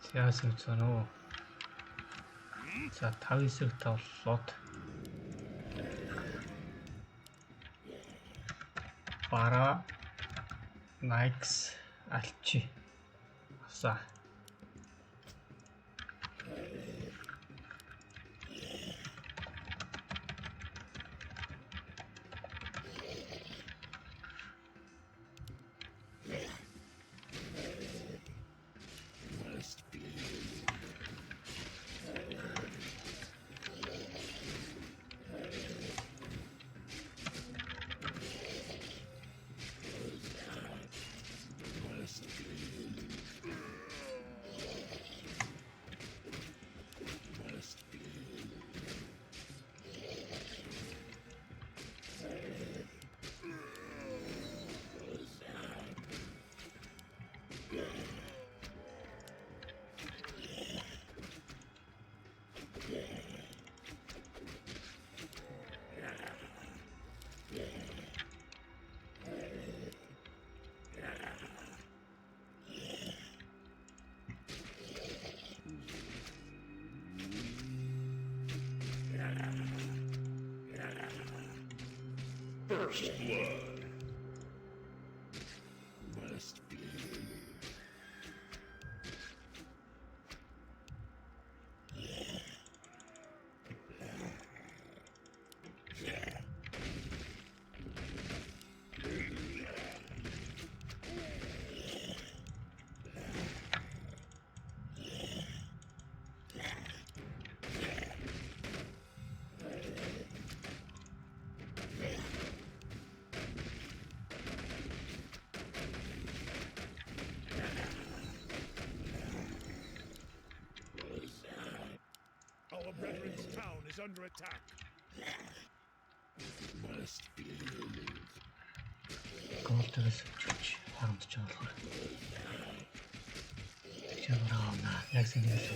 Яасан үцгэн үү? За 5 хэсэг тавлууд Бара Найкс Алчи авсаа. First blood. Must be. Our brethren's town is under attack. Must be. Голдоос өчөж харамдж байгаа болохоор. Чамраа на яг сэнийгээс.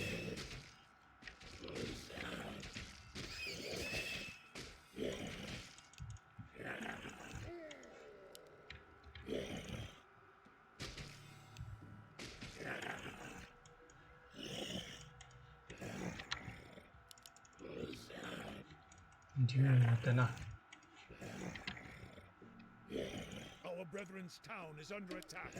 Our brethren's town is under attack.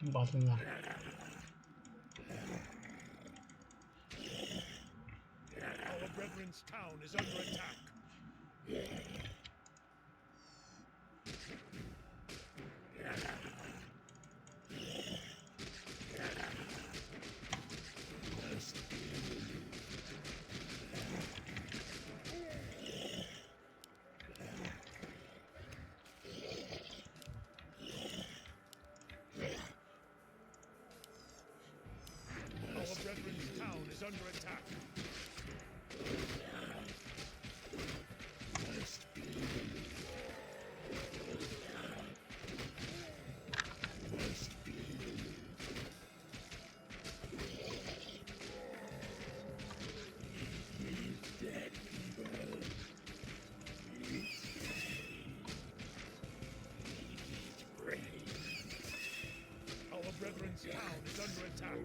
Болно. Our brethren's town is under attack. Our brethren's town is under attack. Our brethren's town is under attack.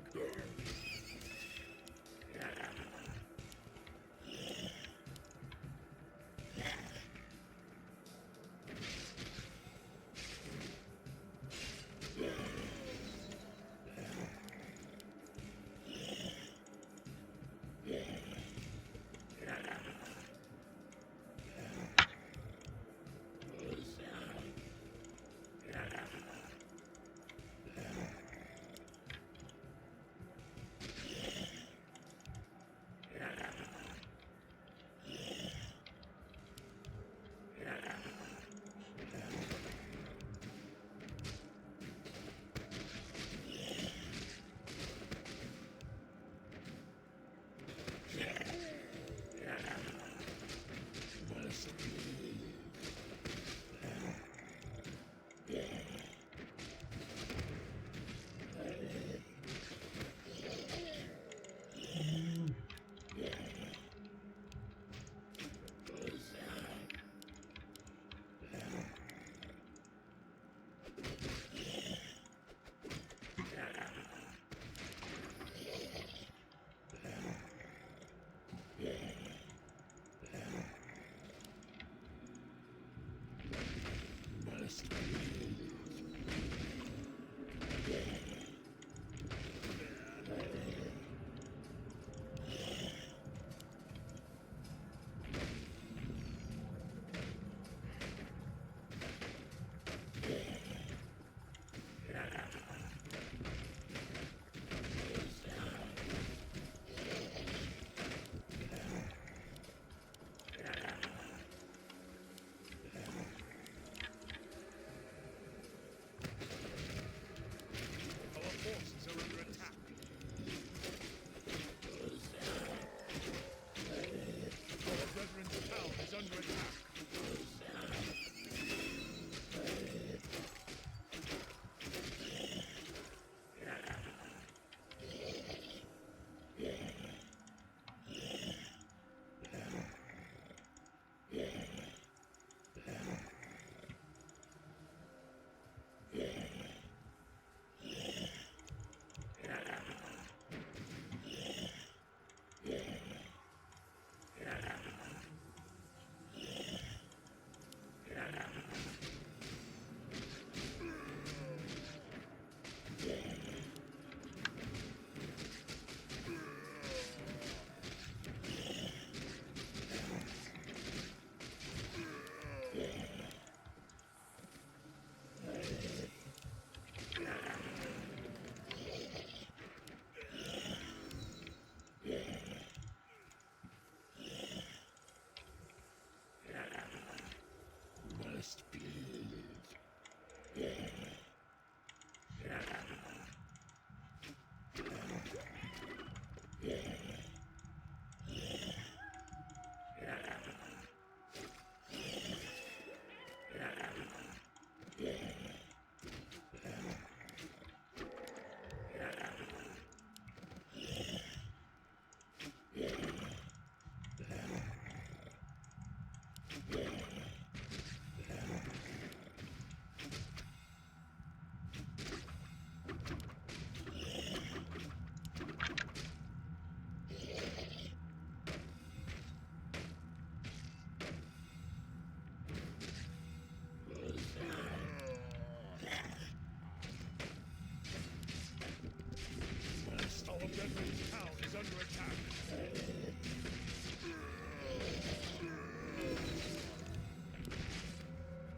under attack.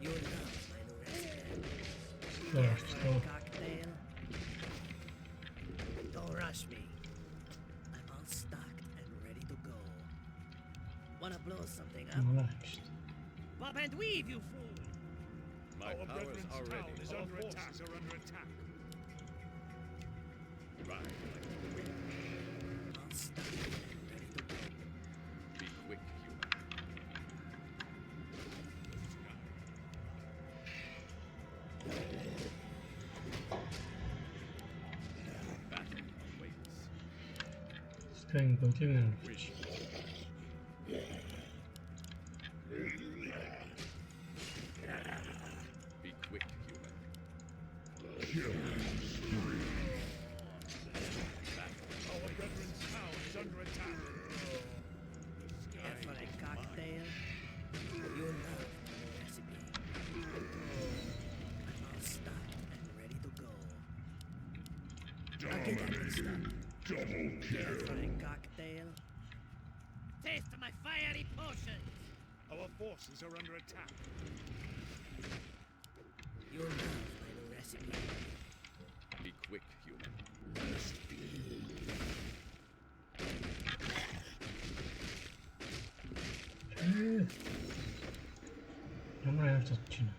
You love my new recipe. Doğru, For a doğru. cocktail. Don't rush me. I'm all stocked and ready to go. Wanna blow something up? Bunlar işte. Bob and weave, you fool! My Our powers brethren's are town ready. is Our under attack. forces Are under attack. ride like the wind. All stocked and ready to go. Be quick, human. Battle awaits. Sky'ın godziemen. Be quick, human. Our brethren's town is under attack. Care for a cocktail? You love my recipe. I'm all stocked and ready to go. I'll get that mixed up. Care for a cocktail? Taste my fiery potion! Our forces are under attack. You love my new recipe. Be quick, human. Numara yapacağım.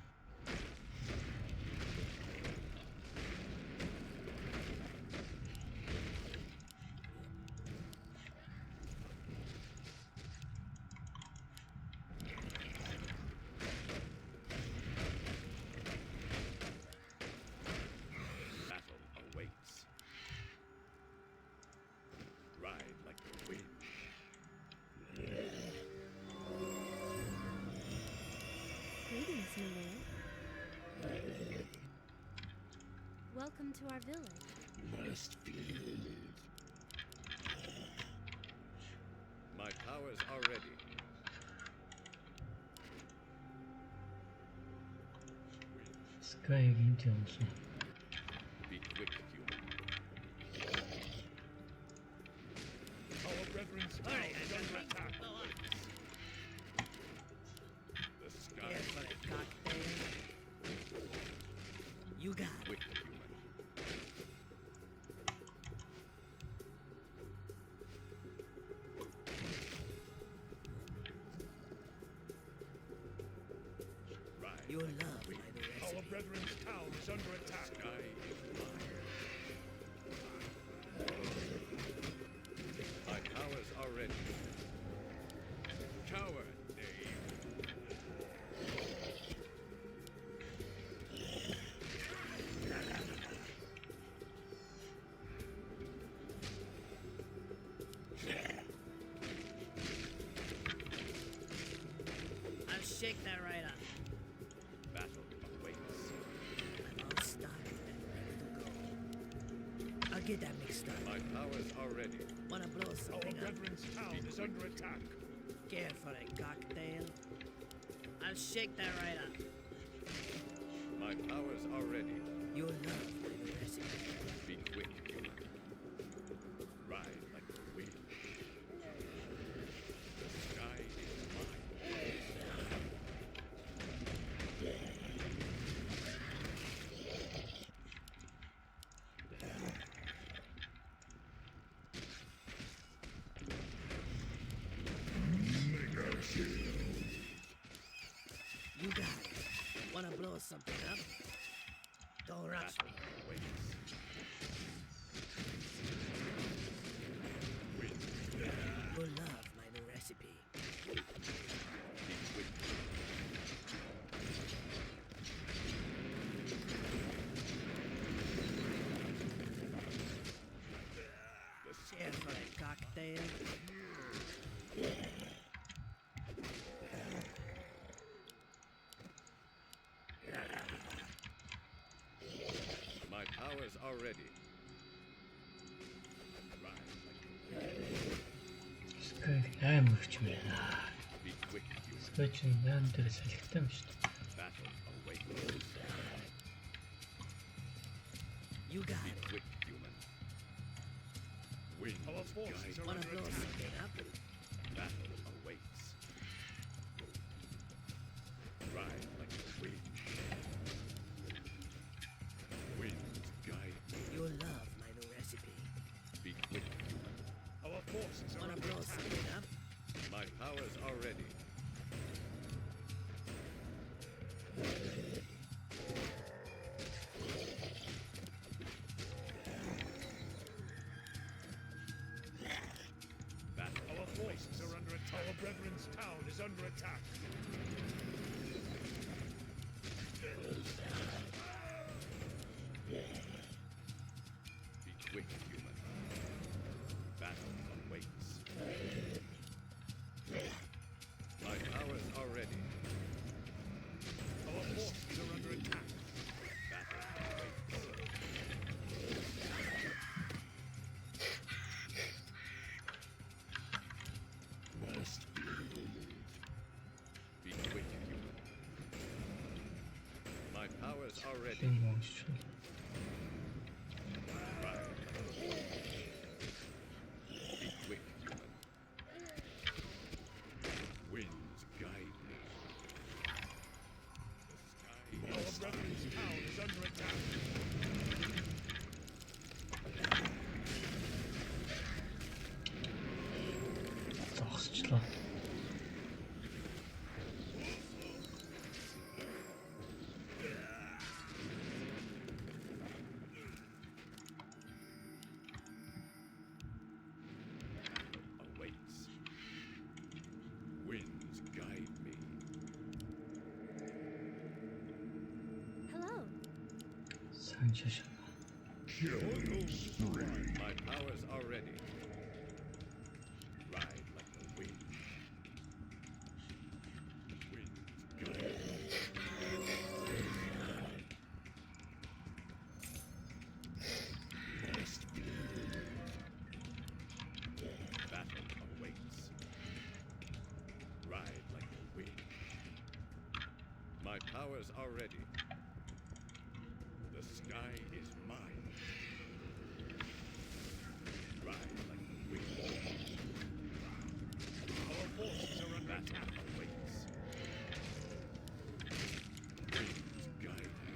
Battle awaits. Ride like the wind. Greetings, my lord. Welcome to our village. My powers are ready. Sky'a gidince olsun. Be quick, human. Our brethren's town Hurry, is I'm under going to attack. blow up. The sky Care for a cocktail? You got it. quick, human. Ride You like love the my wind. new Our recipe. brethren's town is under attack. Sky is mine. My powers are ready. Coward, knave. I'll shake that right up. Battle awaits. I'm all stocked and ready to go. I'll get that mixed up. My powers are ready. Wanna blow Our something up? brethren's town is under attack. Care for a cocktail? I'll shake that right up. My powers are ready. You love my new recipe. Be quick, human. Ride like the wind. The sky is mine. You got it. Wanna blow something up? Don't rush me. Battle awaits. You love my new recipe. Be quick. The sky Care for a cocktail? My powers are ready. Ride like the wind. Sky аймагч байна. Be quick, human. Sky чинь яан дээр салхитай юм шүү дээ. Battle awaits. You got Be it. quick, human. Wind. Our forces are Wanna under blow attack. something up? Battle awaits. Ride like the wind. Winds guide me. You'll love my new recipe. Be quick, human. Our forces are Wanna under blow attack. something up? My powers are ready. Battle Our forces are under attack. Our brethren's town is under attack. Be quick, human. Battle awaits. My powers are ready. Our forces are under attack. Battle awaits. Be quick, human. My powers are ready. Bilmiyorum şu. Be quick, human. Winds guide me. The Our sky brethren's town is under attack. Saksçılar. awaits. Winds guide me. Hello. Sen şaşırma. My powers are ready. Ride like the wind. Winds guide me. Battle awaits. Ride like the wind. My powers are ready. The sky is mine. Ride like the wind. Our forces are under Battle attack. awaits. Winds guide me.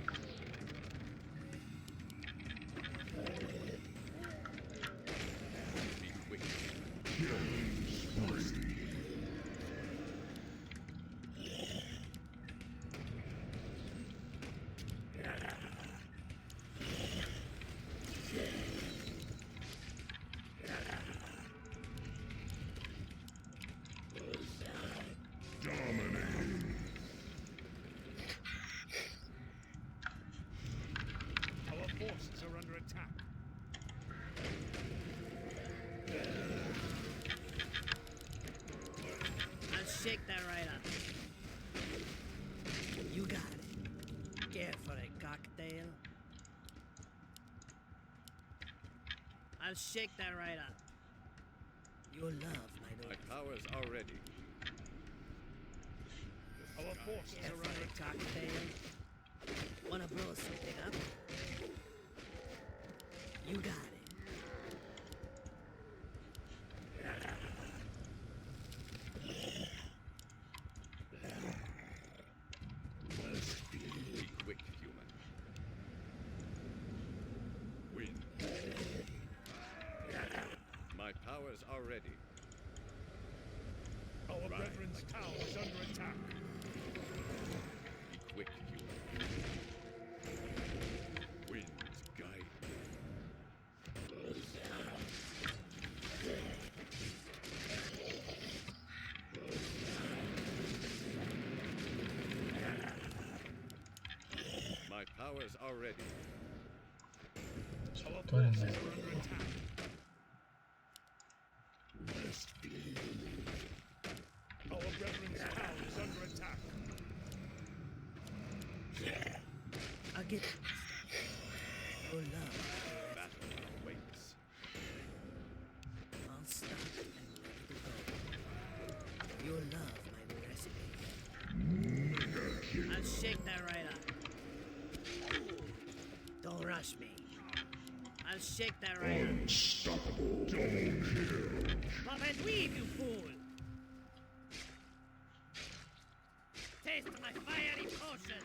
Be quick. Our forces are under attack. I'll shake that right up. You got it. Care for a cocktail? I'll shake that right up. You'll love my new My powers are ready. Our forces Care are for under a attack. cocktail? Wanna blow something up? You got it. Be quick, human. Wind. My powers are ready. Our Ride brethren's like town is under attack. Be quick, human. Winds guide me. My powers are ready. Our Doyum forces ya. are under attack. Our brethren's town is under attack. I'll get it. You'll love Battle awaits. I'll stop and ready to go. You'll love my new recipe. I'll shake that right up. Don't rush me. I'll shake that right up. Unstoppable. Double kill. Pop and weave, you fool! Taste my fiery potion!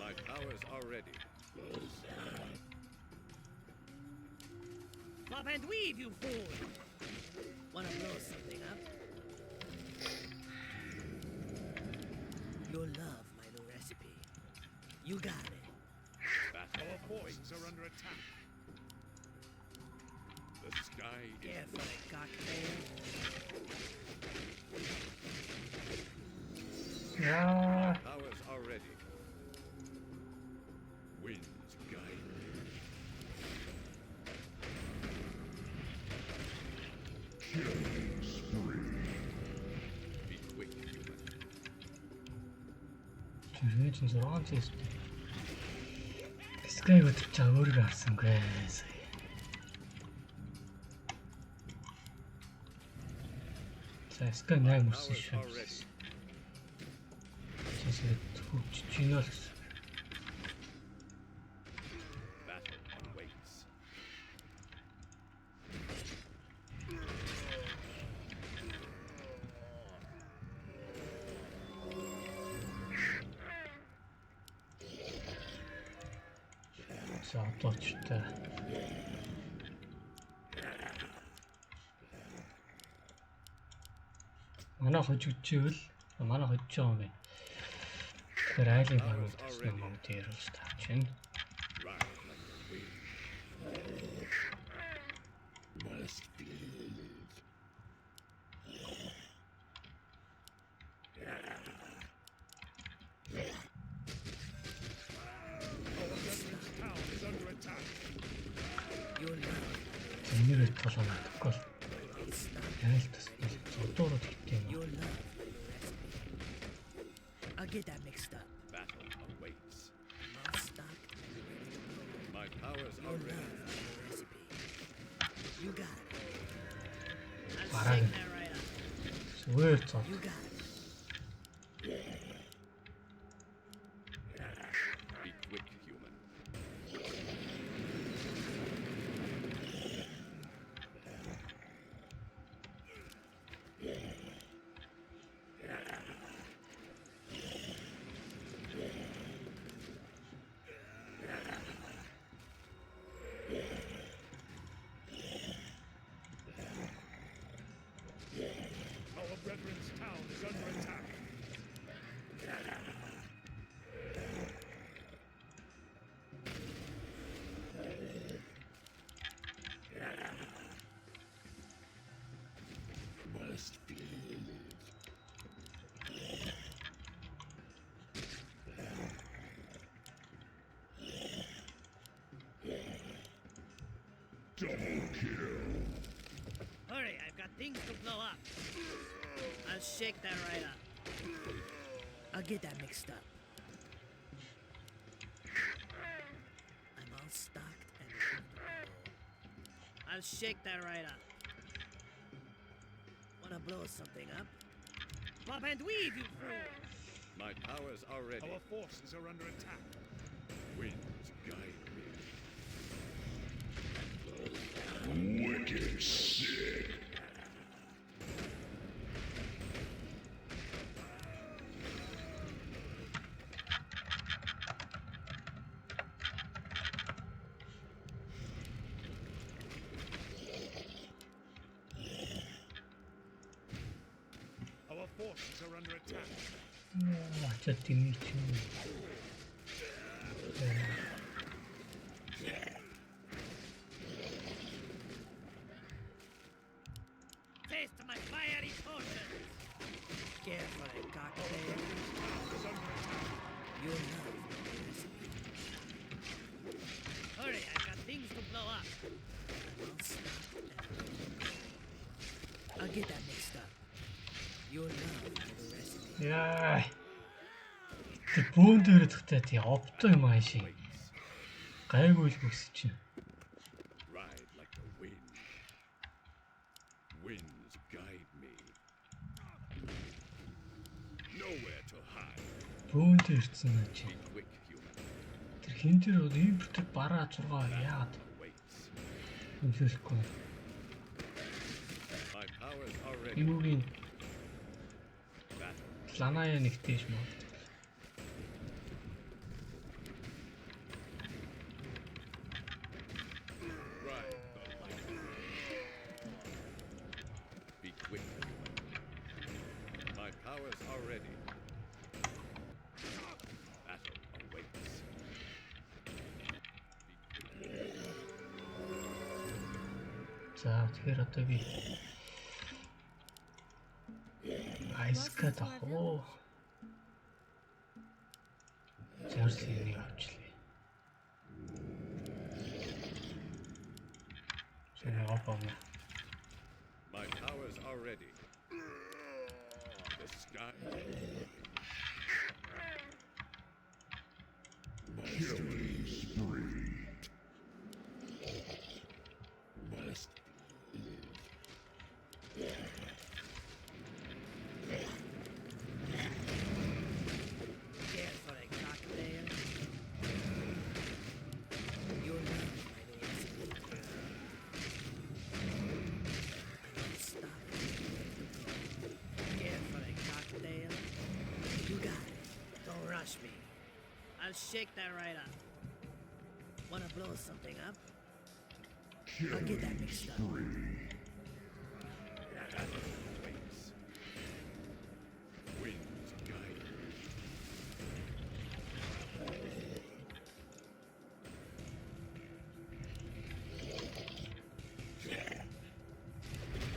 My powers are ready. Pop and weave, you fool! Wanna blow something up? You'll love my new recipe. You got it. Battle Our forces are under attack. The sky is Care for a cocktail? 야, powers are ready. Winds guide me. Killing spree. Be quick, human. 뒤에 진짜 한지 있을 때. 스카이가 진짜 머리가 안 그래서. 자, 스카이 My 나이 못 powers 쓰셔. are ready. 진짜 툭 쥐어졌어. Battle awaits. 자, 또 줬다. Манай хожигчвэл манай хожиж байгаа юм бэ. Тэгэхээр айлын баруун тасна мөн дээр л таач байна. Ride like the wind. Must be. Our brethren's town is under attack. You'll love Энийг толгойн тоггол it. Stop. яал тасна. Зодоороо тэгтээ юм. You'll love my new recipe. I'll get that mixed up. Battle awaits. All stock. My powers are You'll ready. love my new recipe. You got it. I'll Barang. shake that right up. Зүгээр цоо. You got it. Be quick, human. Our brethren's town is under attack. Must be. Double kill. Hurry, I've got things to blow up. I'll shake that right up. I'll get that mixed up. I'm all stocked and ready to go. I'll shake that right up. Wanna blow something up? Pop and weave, you fool! My powers are ready. Our forces are under attack. Winds guide me. Wicked sick. Our forces are under attack. 완전 뒷미치. Taste my fiery potion! Care for a cocktail? Is under attack. You'll love my recipe. Hurry, I've got things to blow up. I'll stop and ready to go. I'll get that mixed up. You'll love my new recipe. Яа. Тэг бөөн дээр тэгтээ тий опто юм ааши. Waits. Гайгүй л үсэж чинь. Ride like the wind. winds guide me. Nowhere to hide. Бөөнд ирсэн нь чи. Be quick, human. Тэр хин тэр ийм бүтэр бараа 6 яагаад Waits. үнсэхгүй. My powers are ready. Юугийн Battle. ланая нэгтэйш мод. Ride the lightning. Be quick, human. My powers are ready. Battle awaits. Be quick. За тэгэхээр одоо би айска тахоо. Зэрсний авчлаа. Шинэ опомна. My powers are ready. The sky. Killing spree. Must Care for a cocktail? Your love, my new recipe. Stop. Care for a cocktail? You got it. Don't rush me. I'll shake that right up. Wanna blow something up? I'll get that mixed up. Waits. Winds guide me.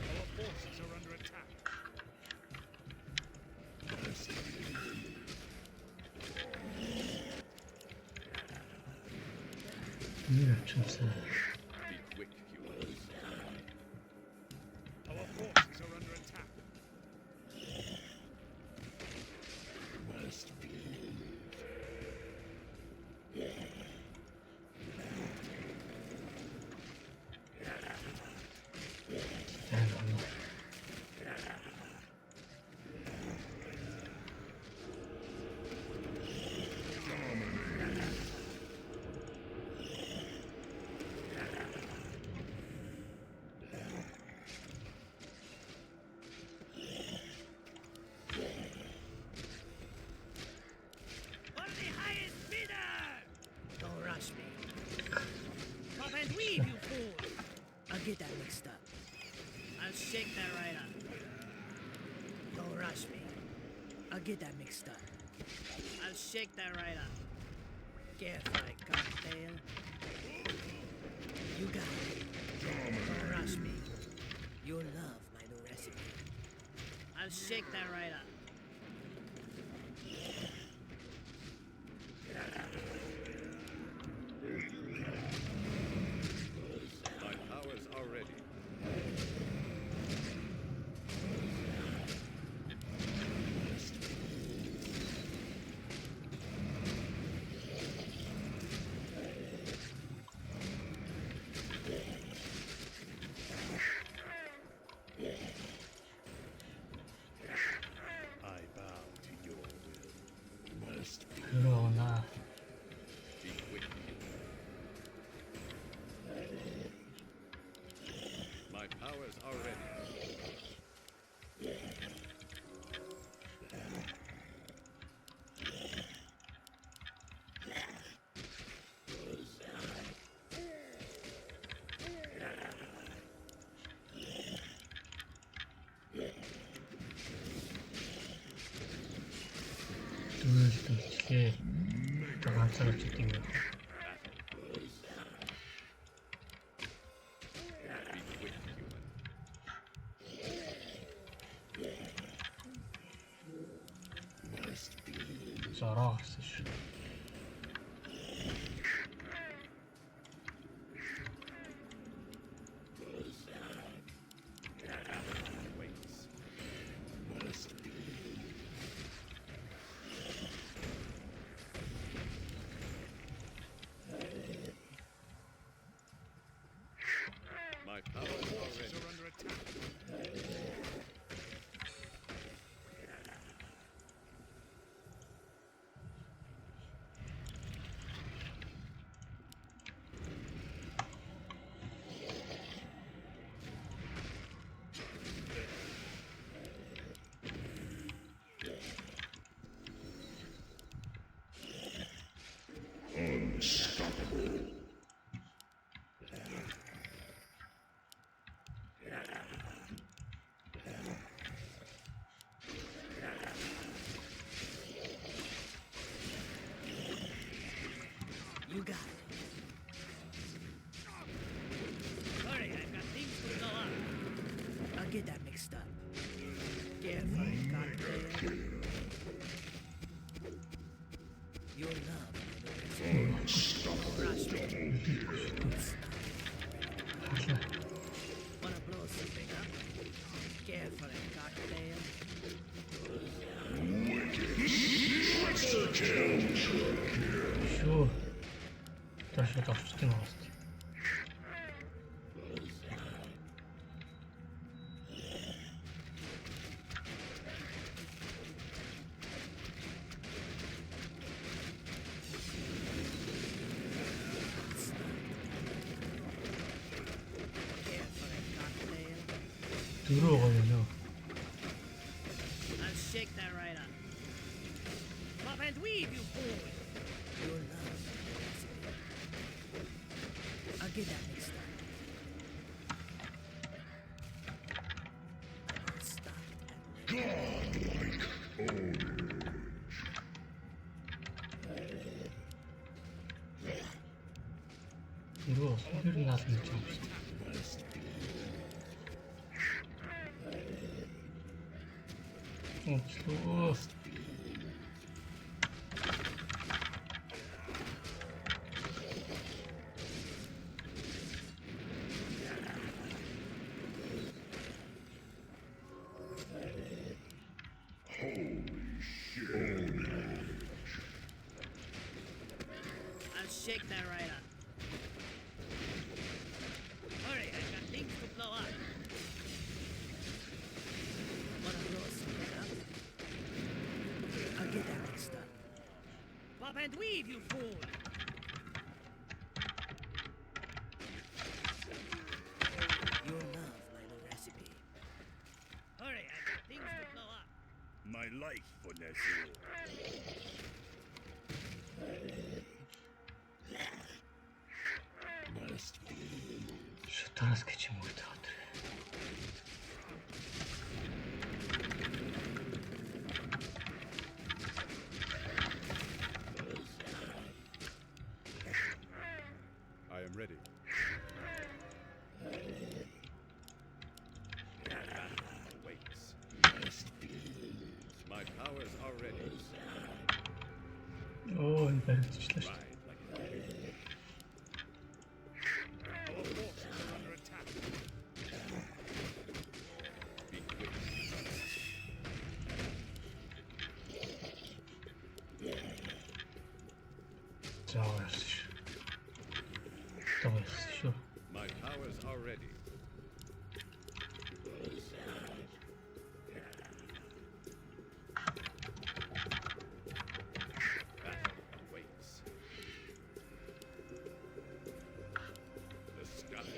Our forces are under attack. Юу авчихсан. Be quick, humans. Our forces are under attack. Сайн байна. For the highest bidder! Don't rush me. Pop and weave, you fool! I'll get that mixed up. I'll shake that right up. Don't rush me. I'll get that mixed up. I'll shake that right up. Care for a cocktail? You got it. Don't rush me. You'll love my new recipe. I'll shake that right up. My powers are ready. I bow to your will. Must be. 그러나 Be quick. My powers are ready. дүүлээ. ганцаар ч гэдэг юм. Be quick, human. Зороо гэсэн шүү. Waits. My powers are Forces ready. are under attack. mixed up. Carefully, cocktail. Your love, rush me. Haklı. Wanna blow something up? Carefully, cocktail. Şu. Taşı taşıstım aslında. Carefully, cocktail. 들어가면요. I'll shake that right up. Pop and weave, you fool! Your love, I'll get that mixed up. I'll stop and 들어 소리를 나서는 좀. 없어. I'll shake that right up. Hurry, I've got things to blow up. Wanna blow something up? I'll get that mixed up. Pop and weave, you fool! Your love, my new recipe. Hurry, I've got things to blow up. My life for Nazir. Şu tarz geçim orada. I am ready. Awaits. My powers are ready. Oo, ben işte. Ride like a wave. Our forces are under attack. Be quick. Czoło jesteś. To jest şu. My powers are ready. Battle awaits. The sky.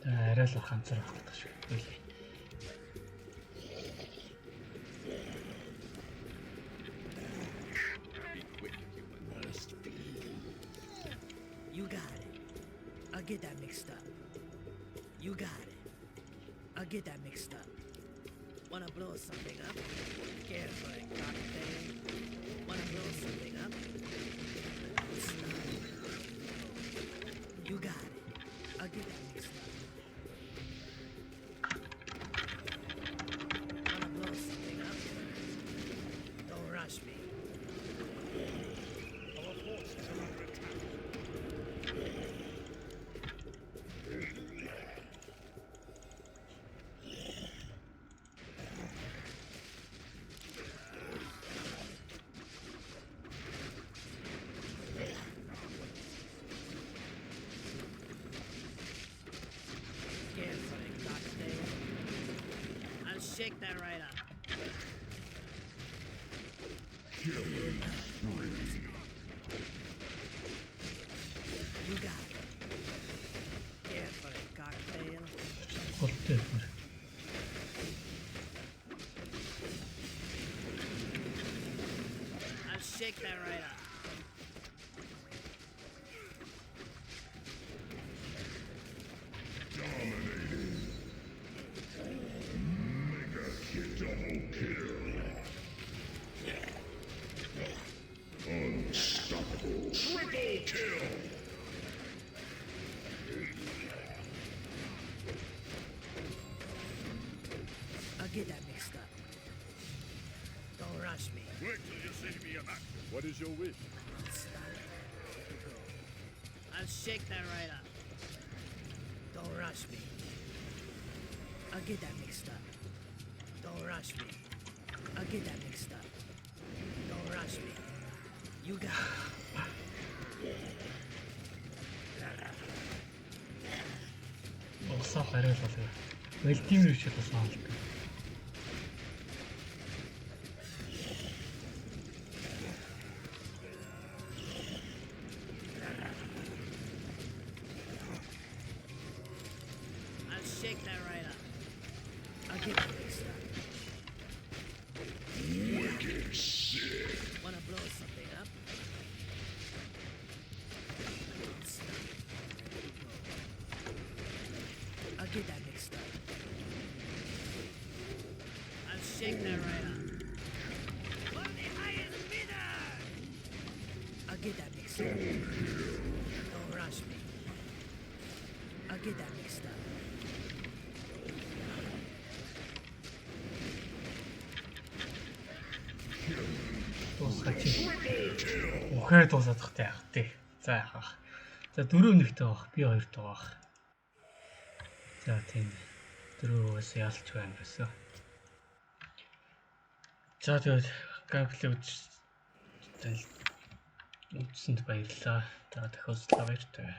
Арай л ганцаар хатдаг шиг. Үгүй. Be quick, human. You got it. I'll get that mixed up. You got it. I'll get that mixed up. Wanna blow something up? Carefully, cocktail. Wanna blow something up? Stop. You got it. I'll get that mixed up. Wanna blow something up? Don't rush me. Our forces are under attack. Carefully, cocktail. I'll shake that right up. You got it. Carefully, cocktail. Korktu herifler. I'll shake that right up. Triple kill! What is your wish? I'll shake that right up. Don't rush me. I'll get that mixed up. Don't rush me. I'll get that mixed up. Don't rush me. You got it. Усаа хариуллаа. Ультимэр ч болсон юм. I'll shake that right up. I'll get that mixed up. Wanna blow something up? I'll get that mixed up. I'll shake that right up. For the highest bidder! I'll get that mixed up. Don't rush me. I'll get that mixed up. Дуусгаач. Ухаар дуусах таах тий. За яах. За 4 нэгтэй баг. Би 2-т байгаа. За тийм. 4-өөс ялч байна гэсэн. За тэгээд гамплиг үзсэнд баярлалаа. За дахиад баяртай.